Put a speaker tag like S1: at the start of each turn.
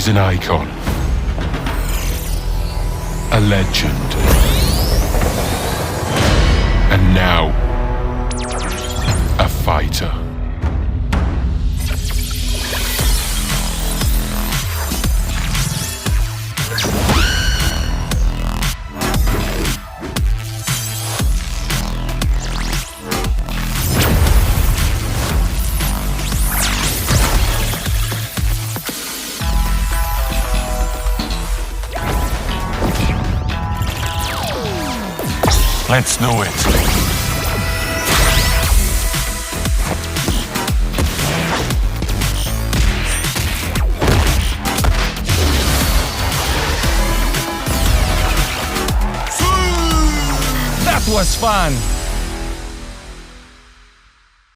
S1: was an icon, a legend, and now a fighter. Let's do it.
S2: That was fun!